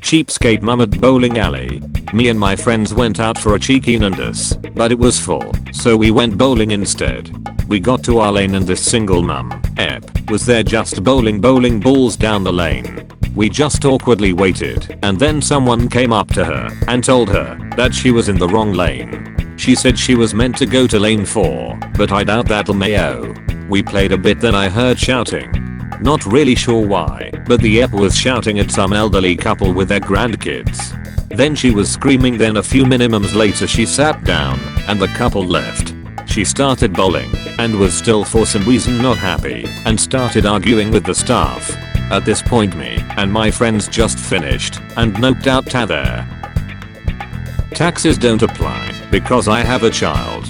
Cheapskate mum at bowling alley. Me and my friends went out for a cheeky Nando's, but it was full, so we went bowling instead. We got to our lane and this single mum, was there just bowling balls down the lane. We just awkwardly waited, and then someone came up to her and told her that she was in the wrong lane. She said she was meant to go to lane 4, but I doubt that'll mayo. We played a bit, then I heard shouting. Not really sure why, but the was shouting at some elderly couple with their grandkids. Then she was screaming, then a few minimums later she sat down, and the couple left. She started bowling, and was still for some reason not happy, and started arguing with the staff. At this point me and my friends just finished, and noped out to there. Taxes don't apply, because I have a child.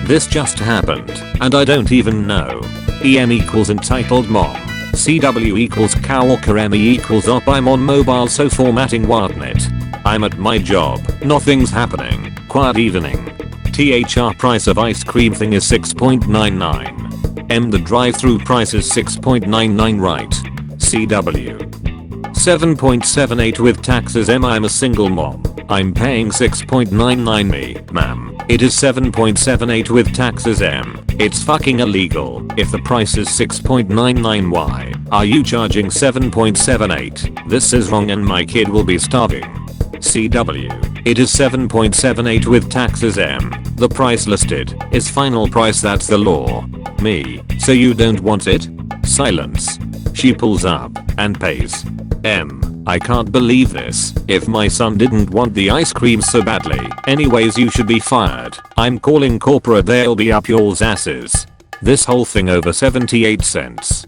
This just happened, and I don't even know. EM equals entitled mom. CW equals coworker, ME equals op. I'm on mobile, so formatting wordnet. I'm at my job, nothing's happening, quiet evening. THR price of ice cream thing is 6.99. M the drive-through price is 6.99 right. CW 7.78 with taxes. M I'm a single mom. I'm paying 6.99 me, ma'am. It is 7.78 with taxes. M it's fucking illegal. If the price is 6.99, why are you charging 7.78? This is wrong and my kid will be starving. CW it is 7.78 with taxes. M the price listed is final price, that's the law. Me so you don't want it? Silence. She pulls up and pays. M I can't believe this. If my son didn't want the ice cream so badly, anyways you should be fired. I'm calling corporate, they'll be up y'all's asses. This whole thing over 78 cents.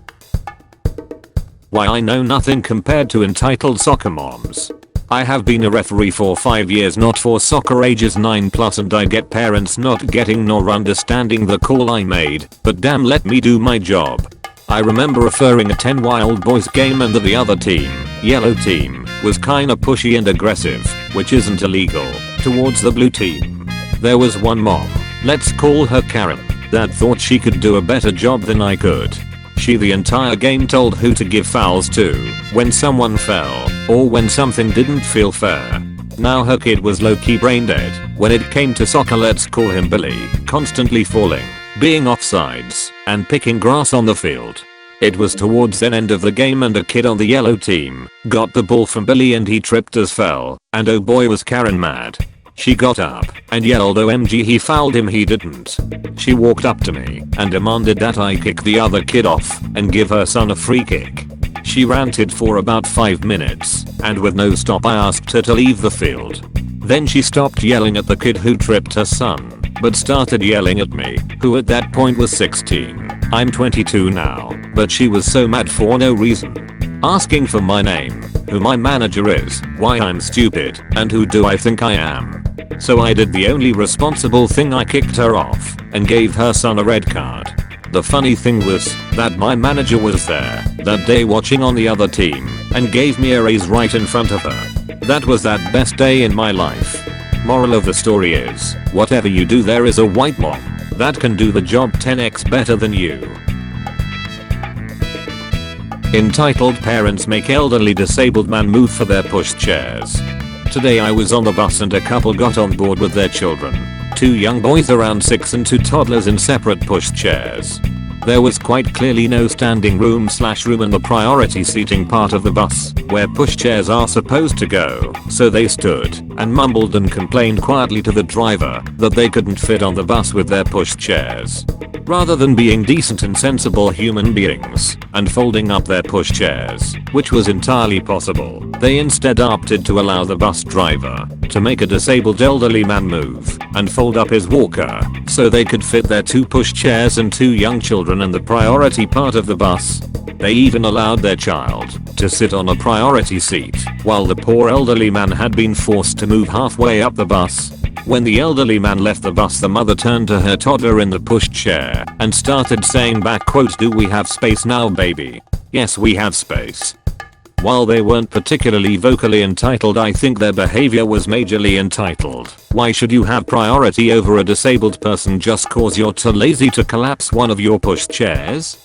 Why I know nothing compared to entitled soccer moms. I have been a referee for 5 years, not for soccer ages 9+, and I get parents not getting nor understanding the call I made, but damn, let me do my job. I remember referring a 10 wild boys game and the other team, yellow team, was kinda pushy and aggressive, which isn't illegal, towards the blue team. There was one mom, let's call her Karen, that thought she could do a better job than I could. She the entire game told who to give fouls to, when someone fell, or when something didn't feel fair. Now her kid was low-key brain dead when it came to soccer, let's call him Billy, constantly falling, being offsides, and picking grass on the field. It was towards the end of the game and a kid on the yellow team got the ball from Billy and he tripped as fell, and oh boy was Karen mad. She got up and yelled, OMG he fouled him, he didn't. She walked up to me and demanded that I kick the other kid off and give her son a free kick. She ranted for about 5 minutes, and with no stop I asked her to leave the field. Then she stopped yelling at the kid who tripped her son, but started yelling at me, who at that point was 16. I'm 22 now, but she was so mad for no reason. Asking for my name, who my manager is, why I'm stupid, and who do I think I am. So I did the only responsible thing, I kicked her off and gave her son a red card. The funny thing was that my manager was there that day watching on the other team and gave me a raise right in front of her. That was that best day in my life. Moral of the story is, whatever you do, there is a white mom that can do the job 10x better than you. Entitled parents make elderly disabled man move for their push chairs. Today I was on the bus and a couple got on board with their children. 2 young boys around 6 and 2 toddlers in separate push chairs. There was quite clearly no standing room in the priority seating part of the bus, where pushchairs are supposed to go, so they stood and mumbled and complained quietly to the driver that they couldn't fit on the bus with their pushchairs. Rather than being decent and sensible human beings and folding up their pushchairs, which was entirely possible, they instead opted to allow the bus driver to make a disabled elderly man move and fold up his walker so they could fit their 2 pushchairs and 2 young children in the priority part of the bus. They even allowed their child to sit on a priority seat while the poor elderly man had been forced to move halfway up the bus. When the elderly man left the bus, the mother turned to her toddler in the pushchair and started saying back, quote, "Do we have space now, baby?" "Yes, we have space." While they weren't particularly vocally entitled, I think their behavior was majorly entitled. Why should you have priority over a disabled person just cause you're too lazy to collapse one of your pushchairs?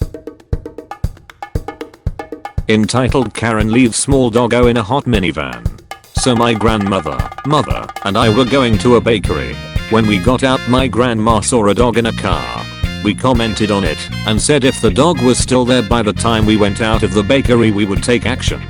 Entitled Karen leaves small doggo in a hot minivan. So my grandmother, mother, and I were going to a bakery. When we got out, my grandma saw a dog in a car. We commented on it and said if the dog was still there by the time we went out of the bakery we would take action.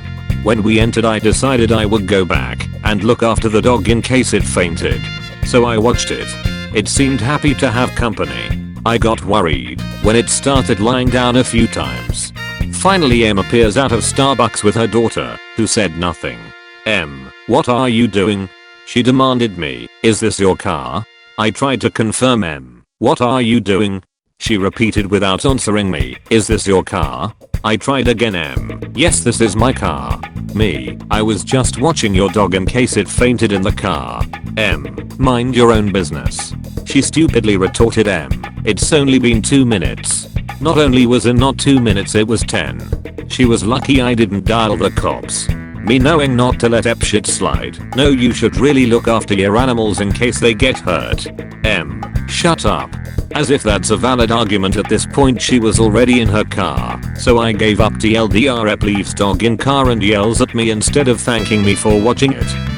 When we entered, I decided I would go back and look after the dog in case it fainted. So I watched it. It seemed happy to have company. I got worried when it started lying down a few times. Finally M appears out of Starbucks with her daughter, who said nothing. M, what are you doing? She demanded me, is this your car? I tried to confirm. M, what are you doing? She repeated without answering me, is this your car? I tried again. M, yes, this is my car. Me, I was just watching your dog in case it fainted in the car. M, mind your own business. She stupidly retorted. M, it's only been 2 minutes. Not only was it not 2 minutes, it was 10. She was lucky I didn't dial the cops. Me knowing not to let ep shit slide. No, you should really look after your animals in case they get hurt. M, shut up. As if that's a valid argument at this point. She was already in her car, so I gave up. TLDR, ep leaves dog in car and yells at me instead of thanking me for watching it.